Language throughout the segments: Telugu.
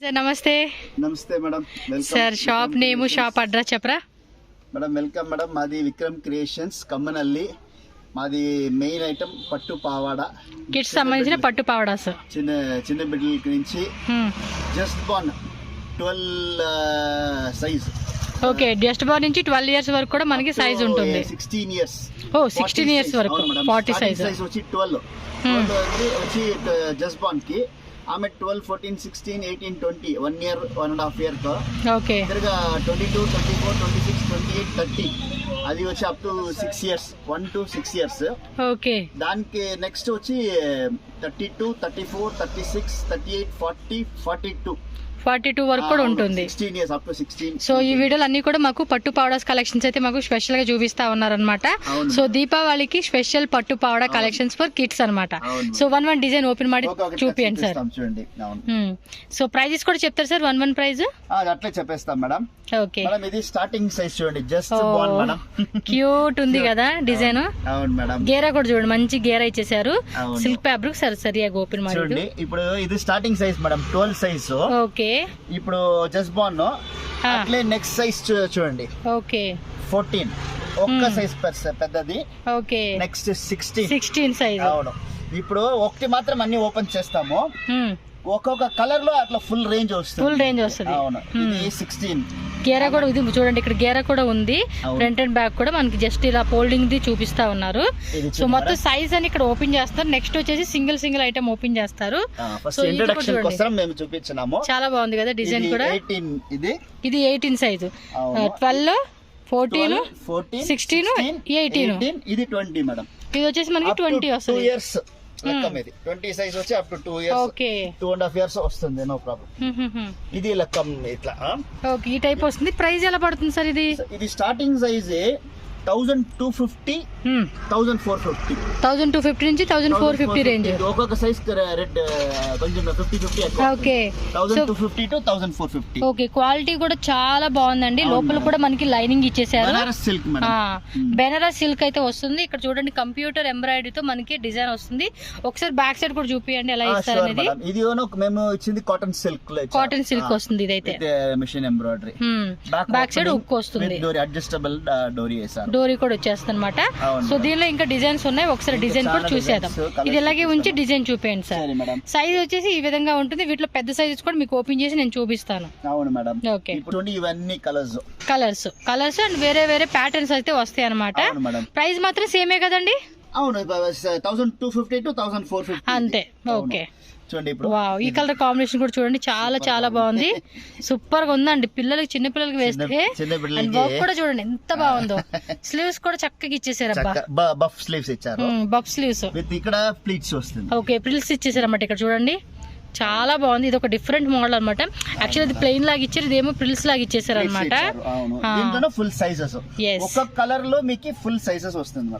సార్ నమస్తే. నమస్తే madam. Sir shop name shop address చెప్పరా మేడం? Welcome madam. మాది విక్రమ్ క్రియేషన్స్ కమ్మనల్లి. మాది మెయిన్ ఐటమ్ పట్టు పావాడ, కిడ్స్ సంబంధించిన పట్టు పావాడాస్. చిన్న చిన్న బిడ్డల నుంచి just born 12 size. Okay, just born నుంచి 12 ఇయర్స్ వరకు కూడా మనకి సైజ్ ఉంటుంది. 16 ఇయర్స్. ఓ 16 ఇయర్స్ వరకు 40 సైజ్ వచ్చి 12 వచ్చి జస్ట్ బార్న్ కి. ఆమె 12, 14, 16, 18, 20 1 year 1.5 year తో. ఓకే, తిరగా 22, 24, 26, 28, 30 అది వచ్చి up to 6 years, 1 to 6 years. Okay, దానికి నెక్స్ట్ వచ్చి 32, 34, 36, 38, 40, 42 వరకు కూడా ఉంటుంది. 16 years up to 16. సో ఈ వీడియోలు అన్ని కూడా మాకు పట్టు పావడాస్ కలెక్షన్స్ అయితే మాకు స్పెషల్ గా చూపిస్తా ఉన్నారనమాట. సో దీపావళికి స్పెషల్ పట్టు పావడా కలెక్షన్స్ ఫర్ కిడ్స్ అనమాట. సో వన్ డిజైన్ ఓపెన్ ಮಾಡಿ చూపియండి సార్. సో ప్రైజెస్ కూడా చెప్తారు సార్? వన్ ప్రైజ్ అట్లే చెప్పేస్తాం మేడం. ఓకే మేడం, ఇది స్టార్టింగ్ సైజ్ చూడండి. జస్ట్ బాన్ మేడం. క్యూట్ ఉంది కదా డిజైన్. అవును మేడం. గేరా కూడా చూడండి, మంచి గేరా ఇచ్చేసారు. సిల్క్ ఫ్యాబ్రిక్ సార్ సరిగా ఓపెన్ ಮಾಡಿ చూడండి. ఇప్పుడు ఇది starting size madam, 12 size. Okay, ఇప్పుడు జస్ట్ బాన్ అట్లే నెక్స్ట్ సైజ్ చూడండి. ఓకే 14 ఒక్క సైజ్ పెద్దది. Okay, next 16 size. అవును. ఇప్పుడు ఒకటి మాత్రం అన్ని ఓపెన్ చేస్తాము. ఒక్కొక్క కలర్ లో అట్లా ఫుల్ రేంజ్ వస్తుంది. అవును, ఇది 16. గేరా కూడా ఇది చూడండి, ఇక్కడ గేరా కూడా ఉంది. ఫ్రంట్ అండ్ బ్యాక్ కూడా మనకి జస్ట్ ఇలా ఫోల్డింగ్ ది చూపిస్తా ఉన్నారు. సో మొత్తం సైజ్ అని ఇక్కడ ఓపెన్ చేస్తారు. నెక్స్ట్ వచ్చేసి సింగిల్ ఐటమ్ ఓపెన్ చేస్తారు. సో ఇంట్రడక్షన్ కోసం మేము చూపించాము. చాలా బాగుంది కదా డిజైన్ కూడా. 18 ఇది 18 సైజ్. 12, 14, 16, 18 ఇది 20 మేడం. ఇది వచ్చేసి మనకి 20 వస్తుంది. 2 years లెక్కం ఇది. 20 సైజ్ వచ్చి up to 2 years. Okay, 2.5 years వస్తుంది. No problem. ఇది లెక్కం ఇట్లా. ఓకే, ఈ టైప్ వస్తుంది. ప్రైస్ ఎలా పడుతుంది సార్ ఇది? ఇది స్టార్టింగ్ సైజ్ 1250, 1450. 1250 నుంచి 1450 రేంజ్. ఒక్కొక్క సైజ్ రెడ్ కొంచెం 50 ఓకే, 1250 to 1450. ఓకే, క్వాలిటీ కూడా చాలా బాగుందండి. లోపల కూడా మనకి లైనింగ్ ఇచ్చేసారు. Banaras silk madam. Banaras silk అయితే వస్తుంది. ఇక్కడ చూడండి కంప్యూటర్ ఎంబ్రాయిడరీ తో మనకి డిజైన్ వస్తుంది. ఒకసారి బ్యాక్ సైడ్ కూడా చూపియండి ఎలా ఇస్తారు అనేది. ఇది మేము ఇచ్చింది కాటన్ సిల్క్. కాటన్ సిల్క్ వస్తుంది ఇదైతే. Machine embroidery. Back side hook వస్తుంది. అడ్జస్టబుల్ డోరీ వేసారు. డోరీ కూడా వచ్చేస్తుంది అనమాట. సో దీనిలో ఇంకా డిజైన్స్ ఉన్నాయి. ఒకసారి డిజైన్ కూడా చూసేద్దాం. ఇది ఇలాగే ఉంచి డిజైన్ చూపేయండి సార్. సైజ్ వచ్చేసి ఈ విధంగా ఉంటుంది. వీటిలో పెద్ద సైజెస్ కూడా మీకు ఓపెన్ చేసి నేను చూపిస్తాను. అవును మేడం. ఓకే, ఇవన్నీ కలర్స్ అండ్ వేరే ప్యాటర్న్స్ అయితే వస్తాయి అనమాట. ప్రైస్ మాత్రం సేమే కదండి? అవును, 1250 to 1450 అంతే. ఓకే, చూడండి. ఇప్పుడు వావ్, ఈ కలర్ కాంబినేషన్ కూడా చూడండి, చాలా బాగుంది. సూపర్ గా ఉందండి. చిన్న పిల్లలకి వేస్తే వర్క్ కూడా చూడండి ఎంత బాగుందో. స్లీవ్స్ కూడా చక్కగా ఇచ్చేసారు. బఫ్ స్లీవ్స్ ఇచ్చారు. బఫ్ స్లీవ్స్ విత్ ఇక్కడ ప్లీట్స్ వస్తుంది. ఓకే, ప్రిల్స్ ఇచ్చేసారు అన్నమాట. ఇక్కడ చూడండి చాలా బాగుంది. ఇది ఒక డిఫరెంట్ మోడల్ అనమాట. యాక్చువల్లీ ఇది ప్లెయిన్ లాగా ఇచ్చారు, ఇదేమో ప్రిల్స్ లాగా ఇచ్చేసారు అనమాట. ఫుల్ సైజెస్ ఒక కలర్ లో మీకు ఫుల్ సైజెస్ వస్తుంది.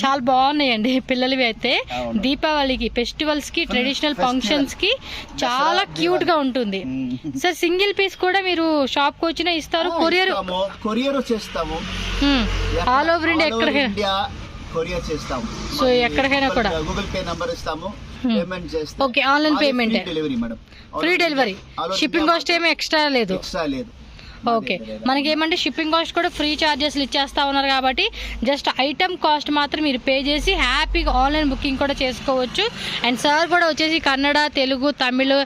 చాలా బాగున్నాయండి పిల్లలవి అయితే. దీపావళికి, ఫెస్టివల్స్ కి, ట్రెడిషనల్ ఫంక్షన్స్ కి చాలా క్యూట్ గా ఉంటుంది. సార్ సింగిల్ పీస్ కూడా మీరు షాప్ కు వచ్చినా ఇస్తారు? కొరియర్ చేస్తాము. ఆల్ ఓవర్ ఇండియా ఎక్కడికైనా కొరియర్ చేస్తాము. సో ఎక్కడికైనా కూడా గూగుల్ పే నంబర్ ఇస్తాము. పేమెంట్ చేస్తే okay, online payment. Delivery madam. Free delivery. Shipping cost ఏమీ ఎక్స్ట్రా లేదు. ఓకే, మనకి ఏమంటే షిప్పింగ్ కాస్ట్ కూడా ఫ్రీ చార్జెస్లు ఇచ్చేస్తా ఉన్నారు కాబట్టి జస్ట్ ఐటమ్ కాస్ట్ మాత్రం మీరు పే చేసి హ్యాపీగా ఆన్లైన్ బుకింగ్ కూడా చేసుకోవచ్చు. అండ్ సార్ కూడా వచ్చేసి Kannada, Telugu, Tamil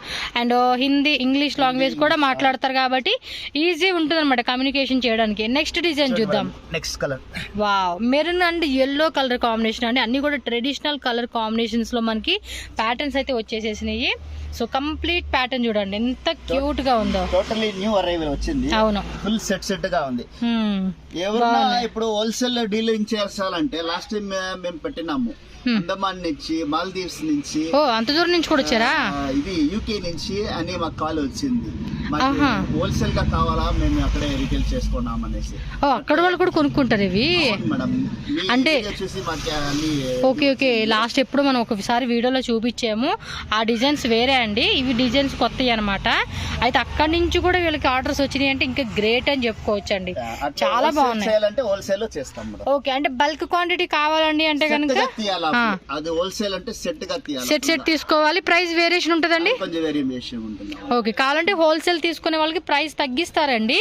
and Hindi, English language కూడా మాట్లాడతారు కాబట్టి ఈజీ ఉంటుంది అనమాట కమ్యూనికేషన్ చేయడానికి. నెక్స్ట్ డిజైన్ చూద్దాం. Next colour wow, maroon and yellow colour combination అండి. అన్ని కూడా ట్రెడిషనల్ కలర్ కాంబినేషన్స్ లో మనకి ప్యాటర్న్స్ అయితే వచ్చేసేసినాయి. సో కంప్లీట్ ప్యాటర్న్ చూడండి ఎంత క్యూట్ గా ఉందో. టోటల్లీ న్యూ అరైవల్ వచ్చింది. అవును, ఫుల్ సెట్ గా ఉంది. ఎవరైనా ఇప్పుడు హోల్సేల్ డీలింగ్ చేయాలంటే లాస్ట్ టైం మేము పెట్టినాము. అండమాన్ నుంచి, మాల్దీవ్స్ నుంచి, అంత దూరం నుంచి కూడా వచ్చారా? ఇది యూకే నుంచి అని మాకు కాల్ వచ్చింది. హోల్సేల్ గా కావాలా, మేము అక్కడే రిటైల్ చేసుకున్నాం అనేసి. అక్కడ వాళ్ళు కూడా కొనుక్కుంటారు ఇవి అంటే. ఓకే, లాస్ట్ ఎప్పుడు మనం ఒకసారి వీడియోలో చూపించాము. ఆ డిజైన్స్ వేరే అండి, ఇవి డిజైన్స్ కొత్తవి అనమాట. అయితే అక్కడి నుంచి కూడా వీళ్ళకి ఆర్డర్స్ వచ్చినాయి అంటే ఇంకా గ్రేట్ అని చెప్పుకోవచ్చు అండి. చాలా బాగున్నాయి. హోల్సేల్ చేస్తాం. ఓకే, అంటే బల్క్ క్వాంటిటీ కావాలండి అంటే కనుక అది హోల్సేల్ అంటే సెట్ గా తీయాలి, సెట్ తీసుకోవాలి. ప్రైస్ వేరియేషన్ ఉంటుందండి, కొంచెం వేరియేషన్ ఉంటుంది. ఓకే, కావాలంటే హోల్సేల్ తీసుకునే వాళ్ళకి ప్రైస్ తగ్గిస్తారండి,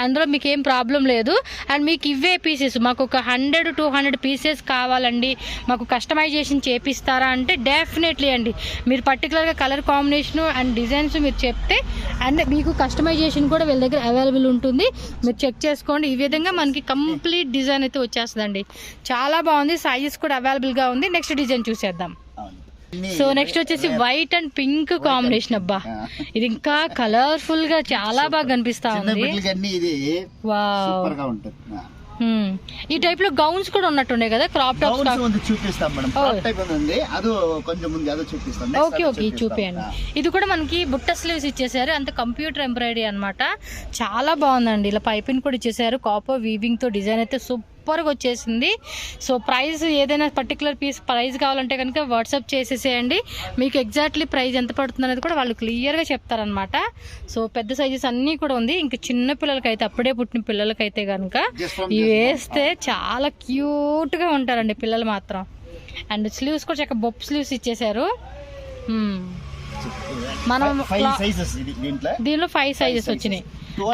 అందులో మీకు ఏం ప్రాబ్లం లేదు. అండ్ మీకు ఇవే పీసెస్ మాకు ఒక 100-200 పీసెస్ కావాలండి, మాకు కస్టమైజేషన్ చేపిస్తారా అంటే డెఫినెట్లీ అండి. మీరు పర్టికులర్గా కలర్ కాంబినేషన్ అండ్ డిజైన్స్ మీరు చెప్తే అండ్ మీకు కస్టమైజేషన్ కూడా వీళ్ళ దగ్గర అవైలబుల్ ఉంటుంది. మీరు చెక్ చేసుకోండి. ఈ విధంగా మనకి కంప్లీట్ డిజైన్ అయితే వచ్చేస్తుందండి. చాలా బాగుంది, సైజెస్ కూడా అవైలబుల్గా ఉంది. నెక్స్ట్ డిజైన్ చూసేద్దాం. సో నెక్స్ట్ వచ్చేసి వైట్ అండ్ పింక్ కాంబినేషన్. అబ్బా, ఇది ఇంకా కలర్ఫుల్ గా చాలా బాగా కనిపిస్తా ఉంది. ఈ టైప్ లో గౌన్స్ కూడా ఉన్నట్టుండే కదా, క్రాప్ టాప్స్ చూపిస్తాం మేడం. అది కొంచెం ముందు అది చూపిస్తాం. ఓకే చూపియండి. ఇది కూడా మనకి బుట్ట స్లీవ్స్ ఇచ్చేసారు, అంత కంప్యూటర్ ఎంబ్రాయిడరీ అన్నమాట. చాలా బాగుందండి. ఇలా పైపింగ్ కూడా ఇచ్చేసారు, కాపర్ వీవింగ్ తో డిజైన్ అయితే సూపర్గా వచ్చేసింది. సో ప్రైస్ ఏదైనా పర్టికులర్ పీస్ ప్రైస్ కావాలంటే కనుక వాట్సాప్ చేసేసేయండి. మీకు ఎగ్జాక్ట్లీ ప్రైస్ ఎంత పడుతుంది అనేది కూడా వాళ్ళు క్లియర్గా చెప్తారనమాట. సో పెద్ద సైజెస్ అన్నీ కూడా ఉంది. ఇంకా చిన్న పిల్లలకైతే, అప్పుడే పుట్టిన పిల్లలకైతే కనుక ఇవి వేస్తే చాలా క్యూట్గా ఉంటారండి పిల్లలు మాత్రం. అండ్ స్లీవ్స్ కూడా చక్కగా బొప్ స్లీవ్స్ ఇచ్చేసారు. మనం దీనిలో 5 సైజెస్ వచ్చినాయి,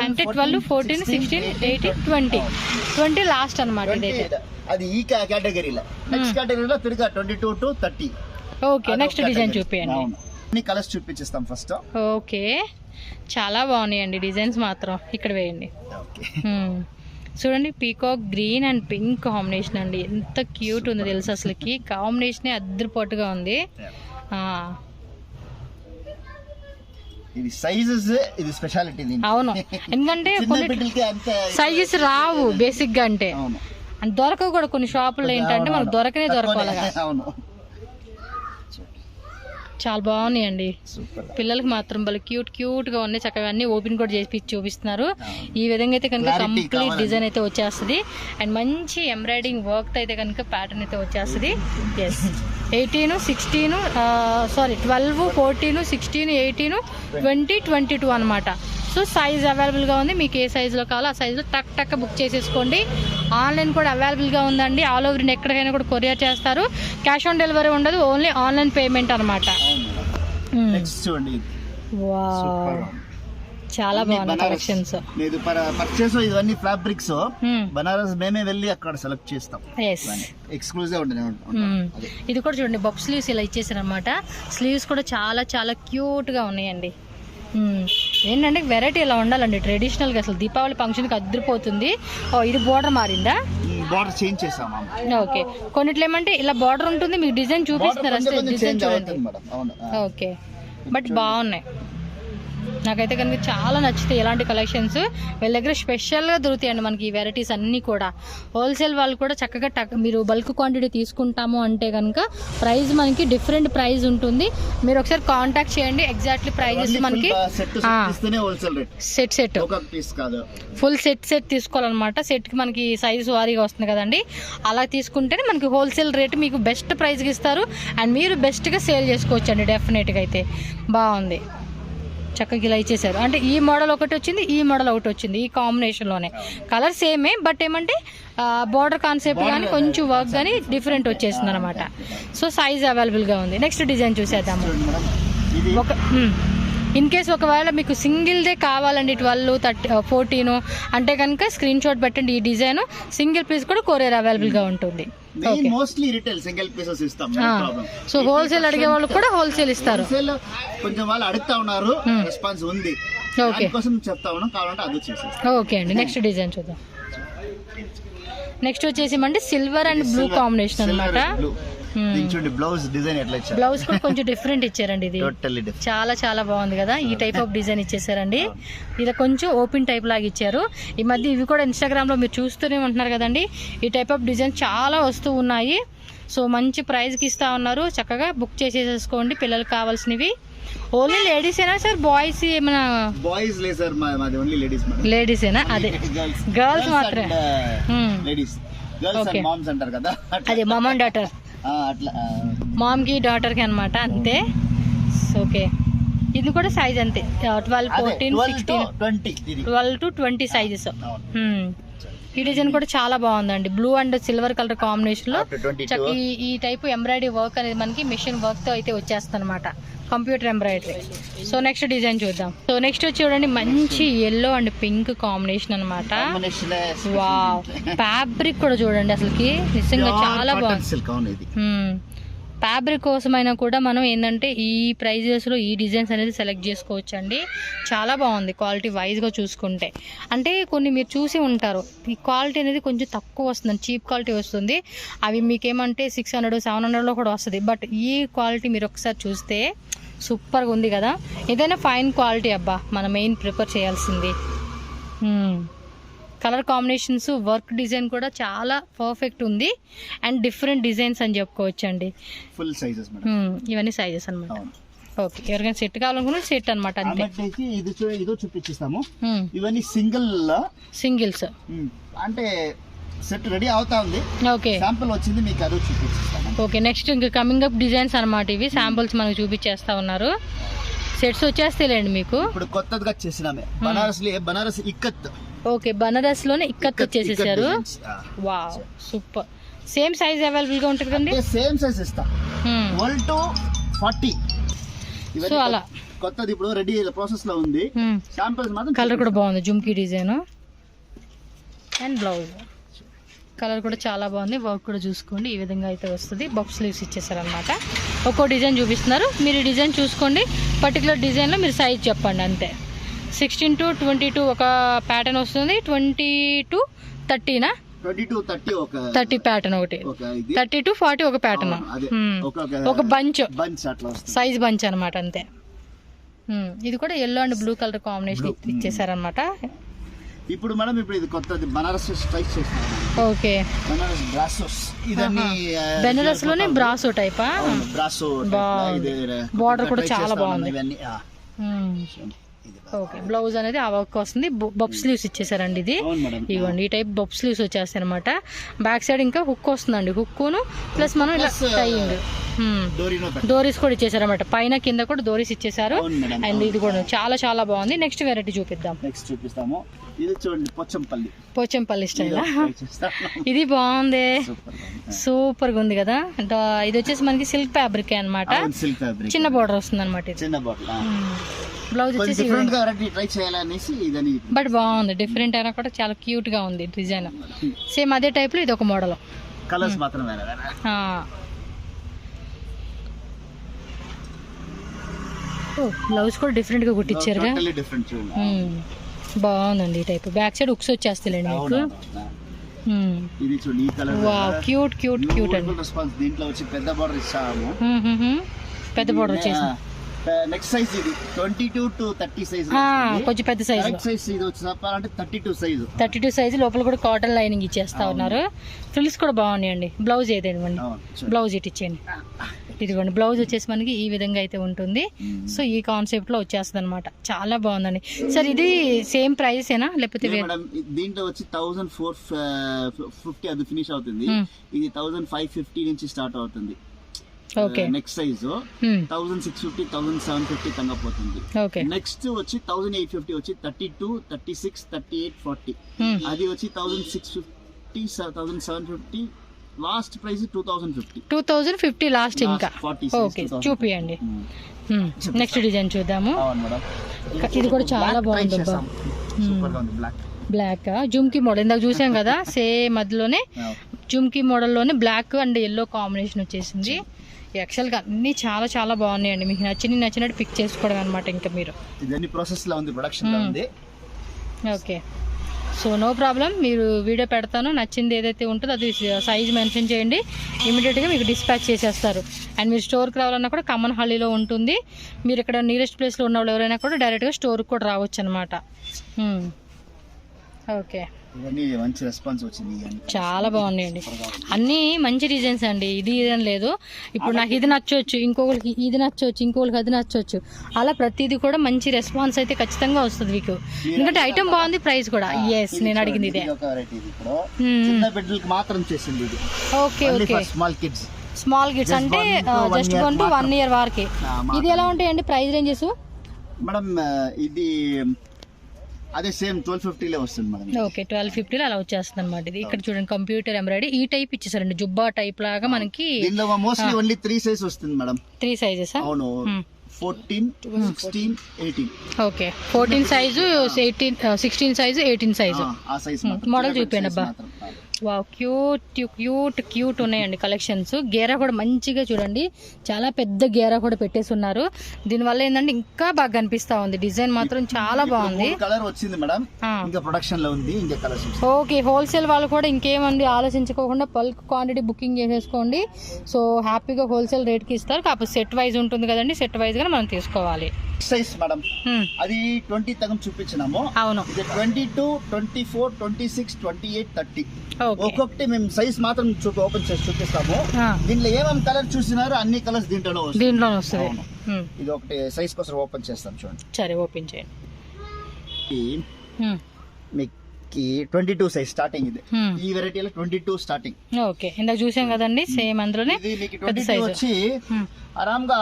అంటే 12, 14, 16, 18, 20 లాస్ట్ అనమాట. ఇదైతే అది ఈ కేటగిరీలో. నెక్స్ట్ కేటగిరీలో తిరిగా 22 to 30. ఓకే, నెక్స్ట్ డిజైన్ చూపియండి. అన్ని కలర్స్ చూపించేస్తాం ఫస్ట్. ఓకే, చాలా బాగున్నాయండి డిజైన్స్ మాత్రం. ఇక్కడ వేయండి. చూడండి, peacock green and pink combination అండి. ఎంత క్యూట్ ఉంది తెలుసు, అసలుకి కాంబినేషన్ అద్దరిపోటుగా ఉంది. ఇది సైజెస్, ఇది స్పెషాలిటీ. అవును, ఎందుకంటే సైజెస్ రావు బేసిక్ గా, అంటే దొరకవు కూడా కొన్ని షాపుల్లో. ఏంటంటే మనకు దొరకవాలి. చాలా బాగున్నాయండి, పిల్లలకి మాత్రం భలే క్యూట్ గా ఉన్నాయి. చక్కగా అన్ని ఓపెన్ కూడా చేసి చూపిస్తున్నారు. ఈ విధంగా అయితే కనుక కంప్లీట్ డిజైన్ అయితే వచ్చేస్తుంది. అండ్ మంచి ఎంబ్రాయిడింగ్ వర్క్ అయితే కనుక ప్యాటర్న్ అయితే వచ్చేస్తుంది. ఎస్, 18, 16, 12, 14, 16, 18, 20, 22 అనమాట. సో సైజ్ అవైలబుల్గా ఉంది. మీకు ఏ సైజులో కావాలో ఆ సైజులో టక్ బుక్ చేసేసుకోండి. ఆన్లైన్ కూడా అవైలబుల్గా ఉందండి. ఆల్ ఓవర్ ఎక్కడికైనా కూడా కొరియర్ చేస్తారు. క్యాష్ ఆన్ డెలివరీ ఉండదు, ఓన్లీ ఆన్లైన్ పేమెంట్ అనమాట. చాలా బాగున్నాయి కలెక్షన్స్. పర్చేస్ ఇవన్నీ ఫ్యాబ్రిక్స్ బనారస్ మేమే వెళ్ళి అక్కడ సెలెక్ట్ చేస్తాం. ఎక్స్క్లూజివ్ ఉంటుంది. ఇది కూడా చూడండి, బబ్ స్లీవ్స్ ఇలా ఇచ్చేసారు అనమాట. స్లీవ్స్ కూడా చాలా చాలా క్యూట్ గా ఉన్నాయండి. ఏంటంటే వెరైటీ ఇలా ఉండాలండి ట్రెడిషనల్ గా. అసలు దీపావళి ఫంక్షన్ కి అద్దరిపోతుంది. ఇది బోర్డర్ మారిందా? బోర్డర్ చేంజ్ చేసాం. ఓకే, కొన్నిట్లో ఏమంటే ఇలా బోర్డర్ ఉంటుంది, మీకు డిజైన్ చూపిస్తున్నారు అసలు డిజైన్ చూడండి. ఓకే, బట్ బాగున్నాయి. నాకైతే కనుక చాలా నచ్చుతాయి ఇలాంటి కలెక్షన్స్. వీళ్ళ దగ్గర స్పెషల్గా దొరుకుతాయండి మనకి ఈ వెరైటీస్ అన్నీ కూడా. హోల్సేల్ వాళ్ళు కూడా చక్కగా మీరు బల్క్ క్వాంటిటీ తీసుకుంటాము అంటే కనుక ప్రైస్ మనకి డిఫరెంట్ ప్రైస్ ఉంటుంది. మీరు ఒకసారి కాంటాక్ట్ చేయండి. ఎగ్జాక్ట్లీ ప్రైజెస్ మనకి సెట్ ఫుల్ సెట్ తీసుకోవాలన్నమాట. సెట్కి మనకి సైజ్ వారీగా వస్తుంది కదండి, అలా తీసుకుంటేనే మనకి హోల్సేల్ రేట్ మీకు బెస్ట్ ప్రైస్కి ఇస్తారు. అండ్ మీరు బెస్ట్గా సేల్ చేసుకోవచ్చు అండి. డెఫినెట్గా అయితే బాగుంది. చక్కగా ఇలా ఇచ్చేసారు. అంటే ఈ మోడల్ ఒకటి వచ్చింది, ఈ మోడల్ ఒకటి వచ్చింది. ఈ కాంబినేషన్లోనే కలర్ సేమే, బట్ ఏమంటే బార్డర్ కాన్సెప్ట్ కానీ కొంచెం వర్క్ కానీ డిఫరెంట్ వచ్చేసింది అనమాట. సో సైజ్ అవైలబుల్గా ఉంది. నెక్స్ట్ డిజైన్ చూసేద్దాము. ఇన్ కేస్ ఒకవేళ మీకు సింగిల్దే కావాలండి 12, 13, 14 అంటే కనుక స్క్రీన్ షాట్ పెట్టండి. ఈ డిజైన్ సింగిల్ పీస్ కూడా కొరియర్ అవైలబుల్గా ఉంటుంది. మోస్ట్లీ రిటైల్ సింగిల్ పీసెస్ ఇస్తాం. సో హోల్సేల్ అడిగే వాళ్ళు కూడా హోల్సేల్ ఇస్తారు. కొంచెం వాళ్ళు అడుగుతా ఉన్నారు, రెస్పాన్స్ ఉంది. ఓకే, చెప్తా ఉన్నాం, కావాలంటే అది చేసేస్తాం. ఓకే అండి, నెక్స్ట్ డిజైన్ చూద్దాం. నెక్స్ట్ వచ్చేసి అంటే సిల్వర్ అండ్ బ్లూ కాంబినేషన్ అనమాట. బ్లౌజ్ డిజైన్ ఎట్లా ఇచ్చారు? బ్లౌజ్ కూడా కొంచెం డిఫరెంట్ ఇచ్చారండి. ఇది చాలా చాలా బాగుంది కదా. ఈ టైప్ ఆఫ్ డిజైన్ ఇచ్చేసారండి. ఇది కొంచెం ఓపెన్ టైప్ లాగా ఇచ్చారు. ఈ మధ్య ఇవి కూడా ఇన్స్టాగ్రామ్ లో మీరు చూస్తూనే ఉంటున్నారు కదండి. ఈ టైప్ ఆఫ్ డిజైన్ చాలా వస్తూ ఉన్నాయి. సో మంచి ప్రైస్ కి ఇస్తా ఉన్నారు. చక్కగా బుక్ చేసేసుకోండి పిల్లలకు కావాల్సినవి. ఓన్లీ లేడీసేనా సార్, బాయ్స్ ఏమైనా? బాయ్స్ లేదు సార్, మాది ఓన్లీ లేడీస్. లేడీసేనా? అదే గర్ల్స్ మాత్రమే. అదే మామ్ అండ్ డాటర్, మామ్ కి డాటర్ కి అనమాట, అంతే. ఓకే, ఇది కూడా సైజ్ అంతే, 12, 14, 16, 12 to 20 సైజెస్. ఈ డిజైన్ కూడా చాలా బాగుందండి, blue and silver colour combination లో. ఈ టైప్ ఎంబ్రాయిడరీ వర్క్ అనేది మనకి మిషన్ వర్క్ తో అయితే వచ్చేస్తుంది అనమాట, computer embroidery. So next design చూద్దాం. సో నెక్స్ట్ వచ్చి చూడండి, మంచి ఎల్లో అండ్ పింక్ కాంబినేషన్ అనమాట. వావ్, ఫ్యాబ్రిక్ కూడా చూడండి అసలుకి నిజంగా చాలా బాగుంది. ఫ్యాబ్రిక్ కోసమైనా కూడా మనం ఏంటంటే ఈ ప్రైజెస్లో ఈ డిజైన్స్ అనేది సెలెక్ట్ చేసుకోవచ్చు అండి. చాలా బాగుంది క్వాలిటీ వైజ్గా చూసుకుంటే. అంటే కొన్ని మీరు చూసి ఉంటారు, ఈ క్వాలిటీ అనేది కొంచెం తక్కువ వస్తుంది, చీప్ క్వాలిటీ వస్తుంది. అవి మీకేమంటే 600 700లో కూడా వస్తుంది. బట్ ఈ క్వాలిటీ మీరు ఒకసారి చూస్తే సూపర్గా ఉంది కదా. ఏదైనా ఫైన్ క్వాలిటీ అబ్బా, మనం మెయిన్ ప్రిఫర్ చేయాల్సింది. కలర్ కాంబినేషన్స్, వర్క్ డిజైన్ కూడా చాలా పర్ఫెక్ట్ ఉంది అండ్ డిఫరెంట్ డిజైన్స్ అని చెప్పుకోవచ్చు అండి. ఫుల్ సైజెస్ ఇవన్నీ సైజెస్ అనమాట. ఓకే, ఎవరికైనా సెట్ కావాలనుకున్నా సెట్ అనమాట. అంతే, ఇదో చూపించిస్తాము. ఇవన్నీ సింగిల్స్ అంటే సెట్ రెడీ అవుతా ఉంది. ఓకే, శాంపుల్ వచ్చింది మీకు, అదో చూపించిస్తాము. ఓకే, నెక్స్ట్ ఇంకా కమింగ్ అప్ డిజైన్స్ అనమాట. ఇవి శాంపుల్స్ మనకు చూపించేస్తా ఉన్నారు. సెట్స్ వచ్చేస్తాయిలేండి మీకు. ఇప్పుడు కొత్తగా చేసినామే బనారస్ ఇక్కత్. ఓకే, బనారస్ లోనే ఇక్కత్ వచ్చేసేసారు. Wow, super. Same size available గా ఉంటుంది కదండి? సేమ్ సైజ్ ఇస్తా, 12 to 40. సో అలా కొత్తది ఇప్పుడు రెడీ ప్రాసెస్ లో ఉంది. శాంపిల్స్ మాత్రం. కలర్ కూడా బాగుంది, jhumki design and blouse colour కూడా చాలా బాగుంది. వర్క్ కూడా చూసుకోండి, ఈ విధంగా అయితే వస్తుంది. బఫ్ స్లీవ్స్ ఇచ్చేసారనమాట. ఒక్కో డిజైన్ చూపిస్తున్నారు, మీరు డిజైన్ చూసుకోండి. పర్టికులర్ డిజైన్లో మీరు సైజ్ చెప్పండి అంతే. 16 to 22 ఒక ప్యాటర్న్ వస్తుంది, 20 to 30నా? 20 to 30 ఒక 30 ప్యాటర్న్ ఒకటి, 30 to 40 ఒక ప్యాటర్న్, ఒక బంచ్ సైజ్ బంచ్ అనమాట అంతే. ఇది కూడా yellow and blue colour combination ఇచ్చేసారనమాట. ఇప్పుడు మనం ఇది కొత్తది బనారస్ స్ట్రైక్ చేస్తాం. ఓకే, బనారస్ బ్రాసోస్. ఇదన్నీ బెనారస్ లోనే బ్రాసో టైపా? బ్రాసో బార్డర్ కూడా చాలా బాగుంది. ఓకే, బ్లౌజ్ అనేది ఆ వర్క్ వస్తుంది. బబ్ స్లీవ్స్ ఇచ్చేసారండి. ఇది ఇవ్వండి, ఈ టైప్ బబ్ స్లీవ్స్ వచ్చేస్తాయి అనమాట. బ్యాక్ సైడ్ ఇంకా హుక్ వస్తుందండి, హుక్కును ప్లస్ మనం ఇలా టైయింగ్ డోరీస్ కూడా ఇచ్చేసారన్నమాట. పైన కింద కూడా డోరీస్ ఇచ్చేసారు. అండ్ ఇది కూడా చాలా చాలా బాగుంది. నెక్స్ట్ వెరైటీ చూపిద్దాం. నెక్స్ట్ చూపిస్తాము. ఇది చూడండి, పోచంపల్లి స్టైల్. ఇది బాగుంది, సూపర్ గా ఉంది కదా. ఇది వచ్చేసి మనకి సిల్క్ ఫ్యాబ్రిక్ అనమాట. చిన్న బార్డర్ వస్తుంది అనమాట. బ్లౌజ్ వచ్చేసి బట్ బాగుంది, డిఫరెంట్ అయినా కూడా చాలా క్యూట్ గా ఉంది డిజైన్. సేమ్ అదే టైప్ లో ఇది ఒక మోడల్. కలర్స్ మాత్రం బ్లౌజ్ కూడా డిఫరెంట్ గా కుట్టించారుగా. బాగుందండి ఈ టైప్. బ్యాక్ సైడ్ హుక్స్ వచ్చేస్తాయండి మీకు. వావ్, క్యూట్ క్యూట్ క్యూట్ అండి. దీంట్లో వచ్చి పెద్ద బార్డర్ ఇస్తాము. పెద్ద బార్డర్ వచ్చేసి నెక్స్ట్ సైజ్ ఇది 22 to 30 సైజ్, కొంచెం పెద్ద సైజ్. సైజ్ ఇది వచ్చి చెప్పాలంటే 32 సైజ్. లోపల కూడా కాటన్ లైనింగ్ ఇచ్చేస్తా ఉన్నారు. ఫ్రిల్స్ కూడా బాగున్నాయండి. బ్లౌజ్ ఏదేనండి, బ్లౌజ్ ఇటు ఇచ్చేయండి. ఇదిగోండి, బ్లౌజ్ వచ్చేసి మనకి ఈ విధంగా అయితే ఉంటుంది. సో ఈ కాన్సెప్ట్ లో వచ్చేస్తుంది అనమాట. చాలా బాగుందండి. సార్ ఇది సేమ్ ప్రైస్ ఏనా లేకపోతే దీంట్లో వచ్చి 1450 అది ఫినిష్ అవుతుంది. ఇది 1550 నుంచి స్టార్ట్ అవుతుంది. Next size 1650 1750 తంగపోతుంది. నెక్స్ట్ వచ్చి 1850 వచ్చి 32 36 38 40. అది వచ్చి 1650 1750. Last price 2050 last. ఇంకా ఓకే, చూపియండి. నెక్స్ట్ డిజైన్ చూద్దాము. ఇది కూడా చాలా బాగుంది. బ్లాక్ జుమ్కీ మోడల్ ఇందాక చూసాం కదా, సేమ్ మధ్యలోనే జుమ్కీ మోడల్లోనే బ్లాక్ అండ్ ఎల్లో కాంబినేషన్ వచ్చేసింది. యాక్చువల్గా అన్ని చాలా చాలా బాగున్నాయండి. మీకు నచ్చినట్టు పిక్ చేసుకోవడం అనమాట. ఇంకా మీరు ఇదన్నీ ప్రాసెస్ లో ఉంది, ప్రొడక్షన్ లో ఉంది. Okay, so no problem. మీరు వీడియో పెడతాను, నచ్చింది ఏదైతే ఉంటుందో అది సైజ్ మెన్షన్ చేయండి, ఇమీడియట్గా మీకు డిస్పాచ్ చేసేస్తారు. అండ్ మీరు స్టోర్కి రావాలన్నా కూడా కమ్మనహల్లిలో ఉంటుంది. మీరు ఇక్కడ నియరెస్ట్ ప్లేస్లో ఉన్న వాళ్ళు ఎవరైనా కూడా డైరెక్ట్గా స్టోర్కి కూడా రావచ్చు అనమాట. ఓకే, మంచి రెస్పాన్స్ వచ్చింది. చాలా బాగున్నాయండి, అన్నీ మంచి డిజైన్స్ అండి. ఇది అని లేదు, ఇప్పుడు నాకు ఇది నచ్చవచ్చు, ఇంకొకరికి ఇది నచ్చవచ్చు, ఇంకొకరికి అది నచ్చవచ్చు. అలా ప్రతిదీ కూడా మంచి రెస్పాన్స్ అయితే ఖచ్చితంగా వస్తుంది మీకు. ఎందుకంటే ఐటమ్ బాగుంది, ప్రైస్ కూడా. ఎస్, నేను అడిగింది ఇదే. ఓకే ఓకే, స్మాల్ కిడ్స్ అంటే జస్ట్ 1 to 1 year వారికి. ఇది ఎలా ఉంటాయండి ప్రైస్ రేంజెస్? మేడం ఇది అదే సేమ్ 1250 వస్తుంది మేడం. ఓకే 1250 అలా వచ్చేస్తుంది అనమాట. ఇది ఇక్కడ చూడండి కంప్యూటర్ ఎంబ్రాయిడరీ ఈ టైప్ ఇచ్చేసారండి, జుబ్బా టైప్ లాగా మనకి. దీనిలో మోస్ట్లీ ఓన్లీ 3 సైజ్ వస్తుంది మేడం. 3 సైజెస్. అవును, 14, 16, 18. Okay 14 size, 16 size, 18 size. ఆ సైజ్ మోడల్ చూపించండి అబ్బా. వావ్, క్యూట్ ఉన్నాయండి కలెక్షన్స్. గేరా కూడా మంచిగా చూడండి, చాలా పెద్ద గేరా కూడా పెట్టేసి ఉన్నారు. దీనివల్ల ఏంటంటే ఇంకా బాగా కనిపిస్తా ఉంది. డిజైన్ మాత్రం చాలా బాగుంది. కలర్ వచ్చింది మేడం, ఇంకా ప్రొడక్షన్ లో ఉంది, ఇంకా కలర్స్. ఓకే, హోల్సేల్ వాళ్ళు కూడా ఇంకేమంది ఆలోచించుకోకుండా బల్క్ క్వాంటిటీ బుకింగ్ చేసేసుకోండి. సో హ్యాపీగా హోల్సేల్ రేట్ కి ఇస్తారు. కాకపోతే సెట్ వైజ్ ఉంటుంది కదండి, సెట్ వైజ్ గా మనం తీసుకోవాలి. సైజ్ మేడం అది 20 తగం చూపించినాము. అవును, ఇది 22, 24, 26, 28, 30. ఒక్కొక్కటి మేము సైజ్ మాత్రం ఓపెన్ చేసి చూపిస్తాము. దీంట్లో ఏమేమి కలర్ చూసినారో అన్ని కలర్స్ దీంట్లోనే వస్తుంది. ఇది ఒకటి సైజ్ కోసం ఓపెన్ చేస్తాం చూడండి. సరే ఓపెన్ చేయండి. మీకు 22 సైజ్ స్టార్టింగ్. ఇది ఈ వెరైటీలో 22 స్టార్టింగ్. ఓకే, ఇందాక చూసాం కదండి సేమ్ అందులోనే. ఇది మీకు 22 వచ్చి ఆరాంగా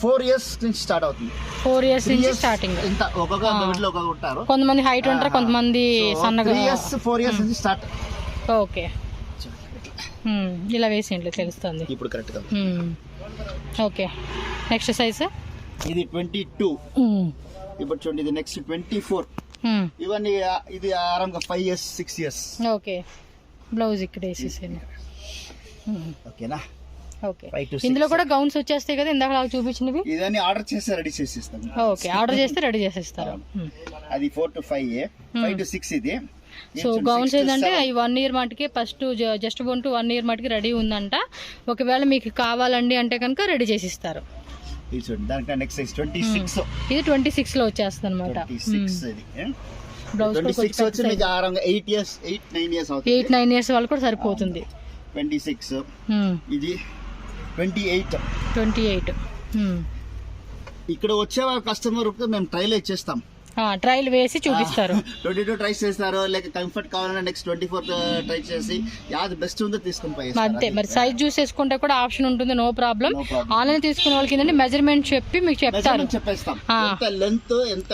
4 ఇయర్స్ నుంచి స్టార్ట్ అవుతుంది. 4 ఇయర్స్ నుంచి స్టార్టింగ్. ఇంత ఒక్కొక్క బెడ్లో ఒక్కొక్క ఉంటారు. కొంతమంది హైట్ ఉంటారు, కొంతమంది సన్నగా. 3 ఇయర్స్ 4 ఇయర్స్ నుంచి స్టార్ట్. ఓకే, ఇలా వేసేయండి తెలుస్తుంది ఇప్పుడు కరెక్ట్ గా. ఓకే, నెక్స్ట్ సైజ్ ఇది 22. ఇప్పుడు చూడండి, ఇది నెక్స్ట్ 24. ఇవన్నీ ఇది ఆరాంగా 5 ఇయర్స్ 6 ఇయర్స్. ఓకే, బ్లౌజ్ ఇక్కడ వేసేసేయండి. ఓకేనా? ఓకే, ఇందులో కూడా గౌన్స్ వచ్చేస్తాయి కదా ఇందాక నాకు చూపించినవి. ఇదన్నీ ఆర్డర్ చేస్తే రెడీ చేసిస్తాం. ఓకే, ఆర్డర్ చేస్తే రెడీ చేసేస్తారు. అది 4 to 5, 5 to 6 ఇది. సో గౌన్స్ ఏంటంటే ఈ 1 ఇయర్ మటుకి ఫస్ట్ జస్ట్ 1 to 1 ఇయర్ మటుకి రెడీ ఉందంట. ఒకవేళ మీకు కావాలండి అంటే కనుక రెడీ చేసి ఇస్తారు. ఇది చూడండి, దానికి నెక్స్ట్ సైజ్ 26. ఇది 26 లో వచ్చేస్తుంది అనమాట. 26 ఇది. బ్లౌజ్ 26 వచ్చి మీకు ఆరంగా 8 ఇయర్స్ 8, 9 ఇయర్స్ అవుతుంది. 8, 9 ఇయర్స్ వాళ్ళు కూడా సరిపోతుంది. 26. ఇది 28. ఇక్కడ వచ్చే కస్టమర్ మేము ట్రైల్ ఇచ్చేస్తాం. ట్రైల్ వేసి చూపిస్తారు. 22 ట్రై చేస్తారు, లేక కంఫర్ట్ కావాలన్నా నెక్స్ట్ 24 ట్రై చేసి యాది బెస్ట్ ఉందో తీసుకుని పోయి అంతే. మరి సైజ్ చూస్ చేసుకుంటే కూడా ఆప్షన్ ఉంటుంది, నో ప్రాబ్లం. ఆన్లైన్ తీసుకునే వాళ్ళకి ఏంటంటే మెజర్మెంట్ చెప్పి మీకు చెప్తారు. చెప్పేస్తాం ఎంత లెంత్ ఎంత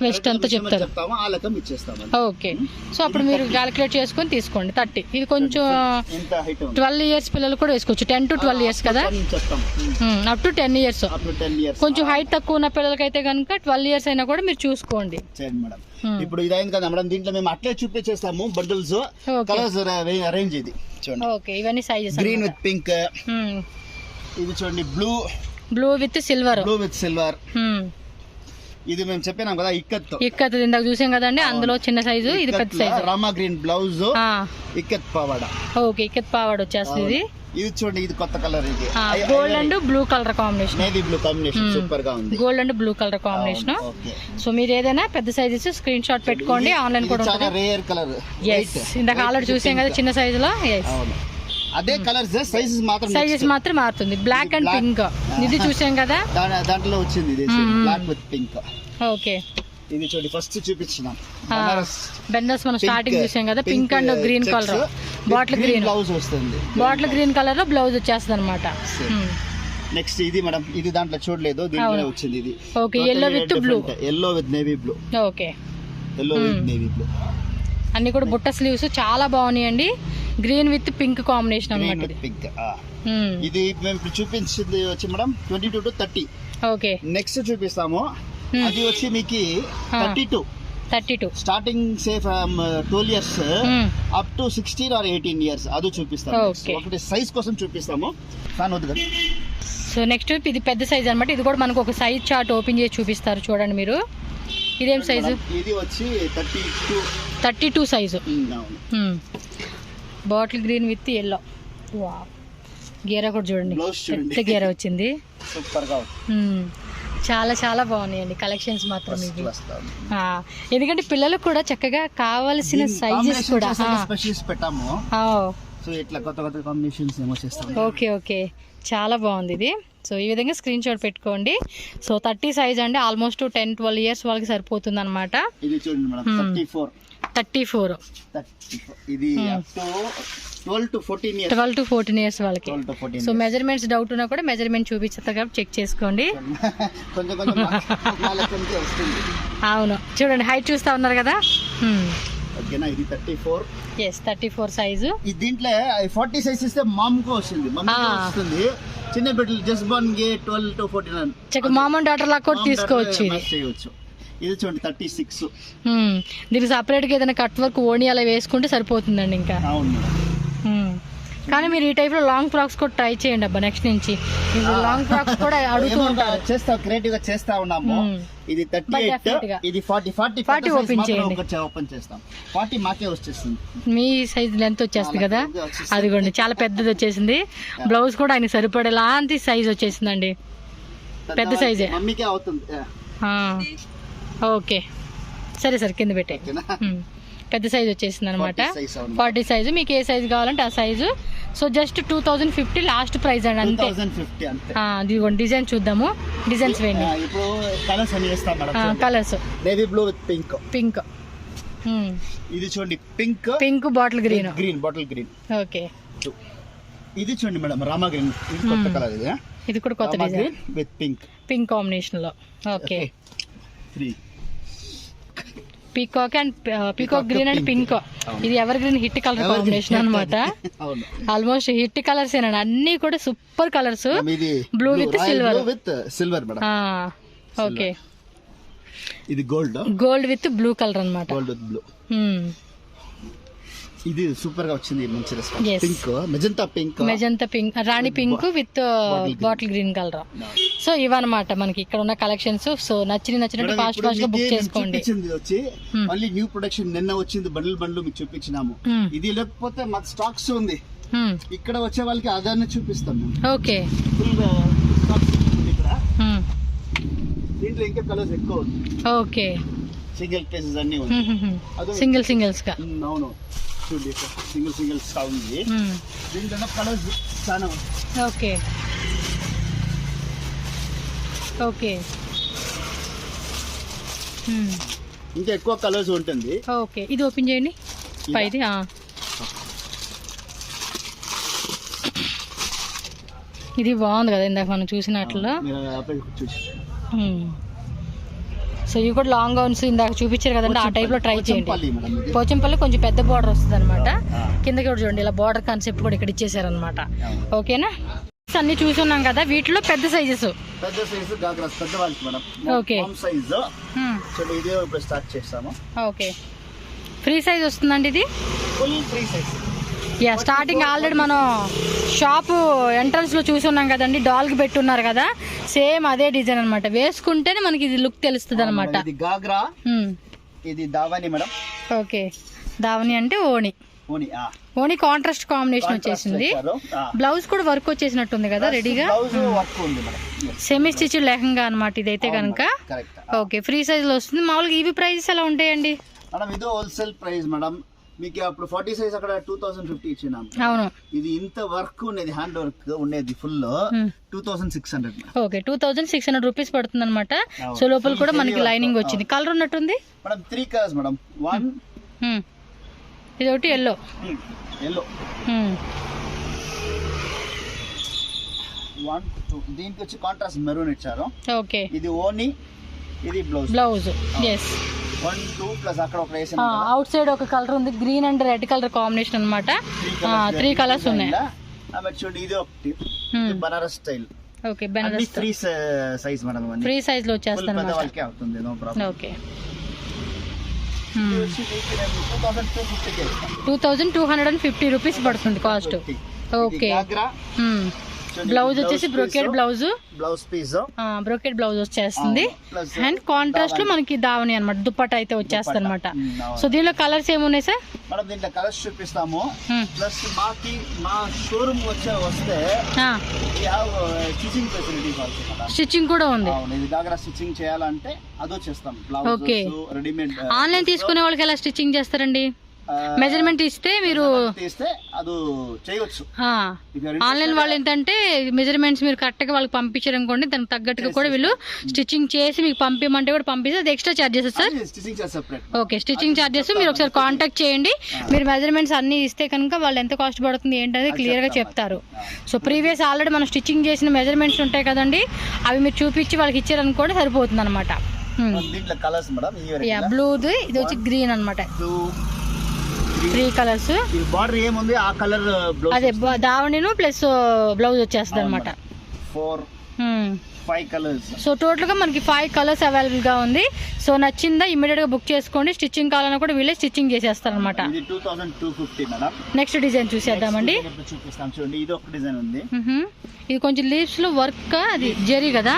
వెస్ట్ అంతా చెప్తారు. ఆ లెక్క ఇచ్చేస్తాం. ఓకే, సో అప్పుడు మీరు క్యాలిక్యులేట్ చేసుకొని తీసుకోండి. 30 ఇది కొంచెం 12 ఇయర్స్ పిల్లలు కూడా వేసుకోవచ్చు. 10 to 12 ఇయర్స్ కదా, అప్ టు 10 ఇయర్స్. కొంచెం హైట్ తక్కువ ఉన్న పిల్లలకైతే కనుక 12 ఇయర్స్ అయినా కూడా మీరు చూసుకోండి. మేడం ఇప్పుడు ఇది అయింది కదా మేడం, దీంట్లో మేము అట్లే చూపించేస్తాము బండిల్స్, కలర్స్ అరేంజ్. ఇది చూడండి. ఓకే, ఇవన్నీ సైజెస్. Green with pink. ఇది చూడండి, బ్లూ విత్ సిల్వర్. ఇది మేము చెప్పినాం కదా ఇక్కత్ ఇందాక చూసాం కదండి, అందులో చిన్న సైజు, ఇది పెద్ద సైజు. రామా గ్రీన్ బ్లౌజ్, ఇక్కత్ పావాడ. ఓకే, ఇక్కత్ పావాడ వచ్చేస్తుంది. ఇది చూడండి, ఇది కొత్త కలర్. ఇది gold and blue colour combination. Navy blue combination super గా ఉంది. Gold and blue colour combination. So మీరు ఏదైనా పెద్ద సైజెస్ స్క్రీన్ షాట్ పెట్టుకోండి. ఆన్లైన్ కూడా చాలా రేర్ కలర్. ఇందాక ఆల్రెడీ చూసాం కదా చిన్న సైజులో. అదే కలర్స్, సైజెస్ మాత్రం మారుతుంది. బ్లాక్ అండ్ పింక్ ఇది చూసాం కదా, దాంట్లో వచ్చింది బ్లాక్ విత్ పింక్. ఓకే, ఇది చూడండి ఫస్ట్ చూపించినాం బెనారస్ మనం స్టార్టింగ్ చూసాం కదా, pink and green colour. Bottle green blouse వస్తుంది. బాటిల్ గ్రీన్ కలర్ లో బ్లౌజ్ వచ్చేస్తుంది అనమాట. నెక్స్ట్ ఇది మేడం, ఇది దాంట్లో చూడలేదు, దీంట్లో వచ్చింది. ఇది okay, yellow with blue. yellow with navy blue. Okay, yellow with navy blue. అన్ని కూడా బుట్ట స్లీవ్స్ చాలా బాగున్నాయండి. గ్రీన్ విత్ పింక్ కాంబినేషన్ అన్నమాట. ఇది మేము ఇప్పుడు చూపించింది వచ్చి మేడం 22 to 30. ఓకే, నెక్స్ట్ చూపిస్తాము. అది వచ్చి మీకు 32 starting say from 12 years up to 16 or 18 years. అది చూపిస్తాము. ఒకటి సైజ్ కోసం చూపిస్తాము. సో నెక్స్ట్ ఇది పెద్ద సైజ్ అన్నమాట. ఇది కూడా మనకు ఒక సైజ్ చార్ట్ ఓపెన్ చేసి చూపిస్తారు. చూడండి మీరు, ఇదేం సైజు? ఇది వచ్చి 32 size. Bottle green with yellow. గేరా కూడా చూడండి, పెద్ద గేరా వచ్చింది. సూపర్ గా చాలా చాలా బాగున్నాయండి కలెక్షన్స్ మాత్రం ఇవి. ఎందుకంటే పిల్లలకు కూడా చక్కగా కావాల్సిన సైజెస్ కూడా పెట్టాము. సో ఇట్లా కొత్త కొత్త కాంబినేషన్స్ ఏమో చేస్తాం. ఓకే, చాలా బాగుంది ఇది. సో ఈ విధంగా స్క్రీన్ షాట్ పెట్టుకోండి. సో 30 సైజ్ అండి, ఆల్మోస్ట్ 10-12 ఇయర్స్ వాళ్ళకి సరిపోతుంది అనమాట. 34. ఇది అప్ టు 12 to 14 years వాళ్ళకి. సో మెజర్మెంట్స్ డౌట్ ఉన్నా కూడా మెజర్మెంట్ చూపిస్తారు కాబట్టి చెక్ చేసుకోండి. అవును, చూడండి హైట్ చూస్తా ఉన్నారు కదా. ఇది 34. yes 34 size. దీంట్లో 40 సైజ్ ఇస్తే మామ్కో వస్తుంది, వస్తుంది. చిన్న బిడ్డలు జస్ట్ బోర్న్ గే 12 to 14 మామ్ అండ్ డాటర్ లా కూడా తీసుకోవచ్చు. ఇది చూడండి 36. దీనికి సపరేట్ గా ఏదైనా కట్ వర్క్ ఓణి అలా వేసుకుంటే సరిపోతుందండి ఇంకా. అవును, కానీ మీరు ఈ టైప్ లో లాంగ్ ఫ్రాక్స్ కూడా ట్రై చేయండి అబ్బా. నెక్స్ట్ నుంచి లాంగ్ ఫ్రాక్స్ కూడా అడుగుతూ ఉంటారు. క్రియేటివ్ గా చేస్తా ఉన్నాము. ఇది 38, ఇది 40 ఓపెన్ చేయండి. ఓపెన్ చేస్తాం. 40 మాకే వచ్చేస్తుంది. మీ సైజ్ లెంత్ వచ్చేస్తుంది కదా, అదిగోండి చాలా పెద్దది వచ్చేసింది. బ్లౌజ్ కూడా ఆయనకి సరిపడే లాంటి సైజ్ వచ్చేసిందండి, పెద్ద సైజే. మమ్మీకే అవుతుంది. ఓకే సరే సార్, కింద పెట్టే. పెద్ద సైజ్ వచ్చేసింది అనమాట. 40 సైజు. మీకు ఏ సైజు కావాలంటే ఆ size. So just 2050 last price అండి, అంతే. ఇదిగోండి డిజైన్ చూద్దాము. డిజైన్స్ వేయండి. Colours navy blue with pink. ఇది చూడండి pink bottle green bottle green. Okay, ఇది చూడండి మేడం రామా గ్రీన్. ఇది కొత్త కలర్. ఇది కూడా కొత్త డిజైన్ విత్ పింక్ కాంబినేషన్ లో. Okay, peacock and peacock green and pink. ఇది evergreen hit colour combination అనమాట. ఆల్మోస్ట్ హిట్ కలర్స్ ఏనండి, అన్ని కూడా super colours. Blue with silver. Okay, ఇది గోల్డ్ విత్ బ్లూ కలర్ అనమాట. ఇది సూపర్ గా వచ్చింది, మంచి రెస్పాన్స్. మెజంతా పింక్ రాణి pink with bottle green colour. So ఇవన్నమాట మనకి ఇక్కడ ఉన్న కలెక్షన్స్. సో నచ్చినట్టు ఫాస్ట్ గా బుక్ చేసుకోండి. వచ్చి మళ్ళీ న్యూ ప్రొడక్షన్ నిన్న వచ్చింది, బండ్లు మీకు చూపించినాము. ఇది లేకపోతే మాకు స్టాక్స్ ఉంది, ఇక్కడ వచ్చే వాళ్ళకి అదాన్ని చూపిస్తాం. ఓకే, దీంట్లో ఇంకా కలర్స్ ఎక్కువ. ఓకే, సింగిల్ పీసెస్ అన్ని సింగిల్స్ గా. అవును, సింగిల్ ఉంది. దీంట్లో కలర్స్ చాలా. ఓకే ఓకే, ఇంకా ఎక్కువ కలర్స్ ఉంటుంది. ఓకే, ఇది ఓపెన్ చేయండి పైది. ఇది బాగుంది కదా ఇందాక మనం చూసినట్లు. సో ఇవి కూడా లాంగ్ గౌన్స్ ఇందాక చూపించారు కదండి, ఆ టైప్ లో ట్రై చేయండి. పోచంపల్లి కొంచెం పెద్ద బార్డర్ వస్తుంది అనమాట. కిందకి కూడా చూడండి, ఇలా బార్డర్ కాన్సెప్ట్ కూడా ఇక్కడ ఇచ్చేసారనమాట. ఓకేనా, అన్ని చూసున్నాం కదా, వీటిలో పెద్ద sizes. Okay, okay, free size వస్తుందండి ఇది. స్టార్టింగ్ ఆల్రెడీ మనం షాపు ఎంట్రన్స్ లో చూసున్నాం కదండి, డాల్ కి పెట్టున్నారు కదా, సేమ్ అదే డిజైన్ అనమాట. వేసుకుంటేనే మనకి ఇది లుక్ తెలుస్తుంది అనమాట. ఓకే, దావని అంటే ఓణి కాంట్రాస్ట్ కాంబినేషన్ వచ్చేసింది. బ్లౌజ్ కూడా వర్క్ వచ్చేసినట్టుంది కదా రెడీగా. సెమీ స్టిచ్ లెహంగా అనమాట ఇదైతే కనుక. ఓకే, ఫ్రీ సైజ్ లో వస్తుంది. మామూలుగా ఇవి ప్రైజెస్ ఎలా ఉంటాయండి? మేడం ఇది హోల్సేల్ ప్రైస్ మేడం. మీకు అప్పుడు 40 సైజ్ అక్కడ 2050 ఇచ్చినాం. అవును, ఇది ఇంత వర్క్ ఉండేది, హ్యాండ్ వర్క్ ఉండేది ఫుల్ 2600. ఓకే, 2600 రూపీస్ పడుతుంది అనమాట. సో లోపల కూడా మనకి లైనింగ్ వచ్చింది. కలర్ ఉన్నట్టుంది మేడం. 3 colours madam. ఇది ఒకటి ఎల్లో. దీనికి వచ్చి కాంట్రాస్ట్ మెరూన్ ఇచ్చారు. ఓకే, ఇది ఓని, ఇది బ్లౌజ్. ఎస్, 1 2 ప్లస్ అక్కడ ఒక వేసిన అవుట్ సైడ్ ఒక కలర్ ఉంది, green and red colour combination అన్నమాట. 3 కలర్స్ ఉన్నాయి. చూడండి, ఇది ఒకటి Banaras style. Okay, Banaras free size madam. Free size లో వచ్చేస్తాను అన్నమాట. వాళ్ళకి అవుతుంది, నో ప్రాబ్లం. ఓకే, 2250 రూపీస్ పడుతుంది కాస్ట్. ఓకే, బ్లౌజ్ వచ్చేసి brocade blouse piece, brocade blouse వచ్చేస్తుంది. అండ్ కాంట్రాస్ట్ లో మనకి దావని అనమాట, దుప్పట అయితే వచ్చేస్తుంది అనమాట. సో దీనిలో కలర్స్ ఏమున్నాయి సార్? మనం దీంట్లో కలర్స్ చూపిస్తాము. ప్లస్ మాకి మా షోరూమ్ వస్తే స్టిచింగ్ ఫెసిలిటీస్ ఆల్సో. స్టిచ్చింగ్ కూడా ఉంది. స్టిచ్చింగ్ చేయాలంటే అదో చేస్తాం. Okay, readymade. ఆన్లైన్ తీసుకునే వాళ్ళకి ఎలా స్టిచ్చింగ్ చేస్తారండి? మెజర్మెంట్ ఇస్తే మీరు తీస్తే అది చేయవచ్చు. ఆన్లైన్ వాళ్ళు ఏంటంటే మెజర్మెంట్స్ మీరు కరెక్ట్ గా వాళ్ళకి పంపించారు అనుకోండి, దానికి తగ్గట్టుగా కూడా వీళ్ళు స్టిచ్చింగ్ చేసి మీకు పంపించమంటే కూడా పంపిస్తే అది extra charges sir. Okay, stitching charges మీరు ఒకసారి కాంటాక్ట్ చేయండి. మీరు మెజర్మెంట్స్ అన్ని ఇస్తే కనుక వాళ్ళు ఎంత కాస్ట్ పడుతుంది ఏంటనేది క్లియర్ గా చెప్తారు. సో ప్రీవియస్ ఆల్రెడీ మనం స్టిచ్చింగ్ చేసిన మెజర్మెంట్స్ ఉంటాయి కదండి, అవి మీరు చూపించి వాళ్ళకి ఇచ్చారనుకోండి సరిపోతుంది అనమాట. బ్లూది ఇది వచ్చి గ్రీన్ అనమాట, 3 కలర్స్. బార్డర్ ఏముంది ఆ కలర్ అదే దావణిను ప్లస్ బ్లౌజ్ వచ్చేస్తుంది అనమాట. 5 కలర్స్. సో టోటల్ గా మనకి 5 కలర్స్ అవైలబుల్ గా ఉంది. సో నచ్చిందా ఇమీడియట్ గా బుక్ చేసుకోండి. స్టిచ్చింగ్ కావాలన్నా కూడా వీళ్ళే స్టిచ్చింగ్ చేసేస్తారు అనమాట. నెక్స్ట్ డిజైన్ చూసేద్దామండి. ఇది ఒక డిజైన్ ఉంది, ఇది కొంచెం లీవ్స్ లో వర్క్, అది జెరీ కదా.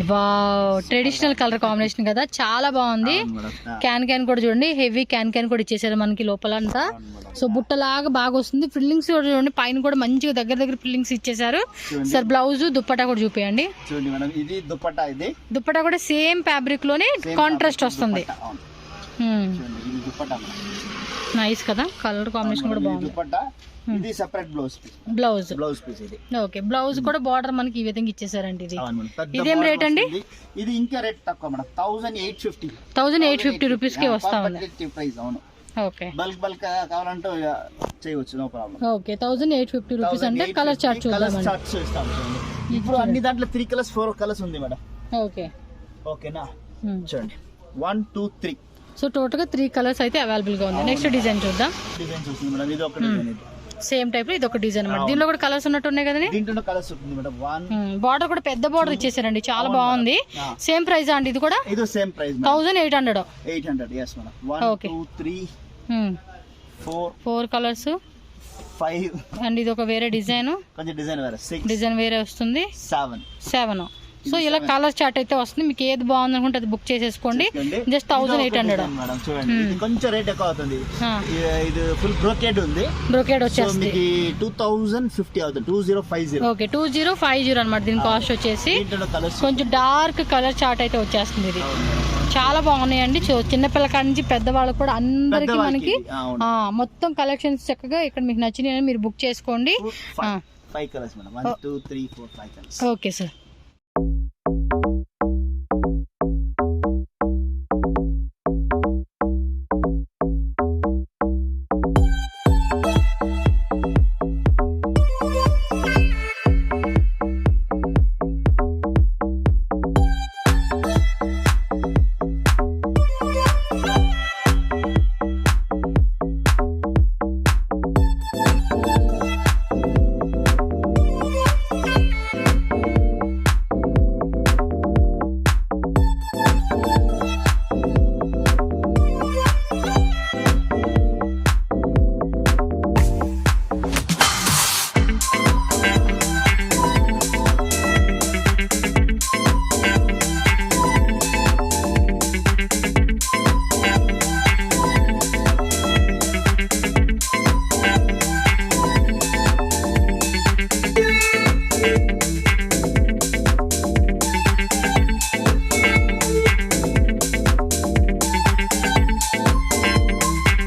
వావ్, ట్రెడిషనల్ కలర్ కాంబినేషన్ కదా, చాలా బాగుంది. క్యాన్ కూడా చూడండి, హెవీ క్యాన్ కూడా ఇచ్చేసారు మనకి లోపల అంతా. సో బుట్టలాగా బాగా వస్తుంది. ఫిల్లింగ్స్ కూడా చూడండి, పైన కూడా మంచిగా దగ్గర ఫిల్లింగ్స్ ఇచ్చేసారు సార్. బ్లౌజ్ దుప్పటా కూడా చూపియండి. దుప్పటా కూడా సేమ్ ఫ్యాబ్రిక్ లోనే కాంట్రాస్ట్ వస్తుంది. నైస్ కదా, కలర్ కాంబినేషన్ కూడా బాగుంది. ఇది సెపరేట్ బ్లౌజ్ పీస్ ఇది. ఓకే, బ్లౌజ్ కూడా బార్డర్ మనకి ఈ విధంగా ఇచ్చేసారండి. ఇదేం రేట్ అండి? ఇది ఇంకా రేట్ తక్కువ మేడం, 1850 రూపీస్ కి వస్తా ఉంది. ఓకే, బల్క్ కావాలంటే చేయవచ్చు, నో ప్రాబ్లం. ఓకే, 1850 రూపీస్ అంటే కలర్ చార్ట్ చూద్దాం. ఇప్పుడు అన్ని దాంట్లో 3 కలర్స్ 4 కలర్స్ ఉంది మేడం. ఓకే, ఓకేనా, చూడండి 1 2 3. సో టోటల్ గా 3 కలర్స్ అయితే అవైలబుల్ గా ఉంది. నెక్స్ట్ డిజైన్ చూద్దాం. డిజైన్ చూస్తుంది మేడం, ఇది ఒక డిజైన్, సేమ్ టైప్ లో ఇది ఒక డిజైన్ అన్నమాట. దీనిలో కూడా కలర్స్ ఉన్నట్టు ఉన్నాయి కదండి. దీంట్లో కలర్స్ ఉంటుంది మేడం. బార్డర్ కూడా పెద్ద బార్డర్ ఇచ్చేసారండి, చాలా బాగుంది. సేమ్ ప్రైస్ అండి ఇది కూడా? ఇది same price 1800. yes madam. 1 2 3 4 colours 5. And ఇది ఒక వేరే డిజైన్, కొంచెం డిజైన్ వేరే, 6 డిజైన్ వేరే వస్తుంది, 7. సో ఇలా కలర్ చార్ట్ అయితే వస్తుంది. మీకు ఏది బాగుంది అనుకుంటే అది బుక్ చేసేసుకోండి. Just 1800 madam. చూడండి ఇది కొంచెం రేట్ ఎక్కువ అవుతుంది. ఇది ఫుల్ బ్రోకేడ్ ఉంది, బ్రోకేడ్ వచ్చేస్తుంది. 2050 అవుతుంది, 2050. ఓకే, 2050 అన్నమాట దీని కాస్ట్ వచ్చేసి. కొంచెం డార్క్ కలర్ చార్ట్ అయితే వచ్చేస్తుంది. ఇది చాలా బాగున్నాయండి. చిన్నపిల్ల కాడ నుంచి పెద్దవాళ్ళకి కూడా అందరికి మనకి మొత్తం కలెక్షన్స్ చక్కగా ఇక్కడ మీకు నచ్చినాయని మీరు బుక్ చేసుకోండి. 5 colours madam, 1 2 3 4 5 colours. Okay sir.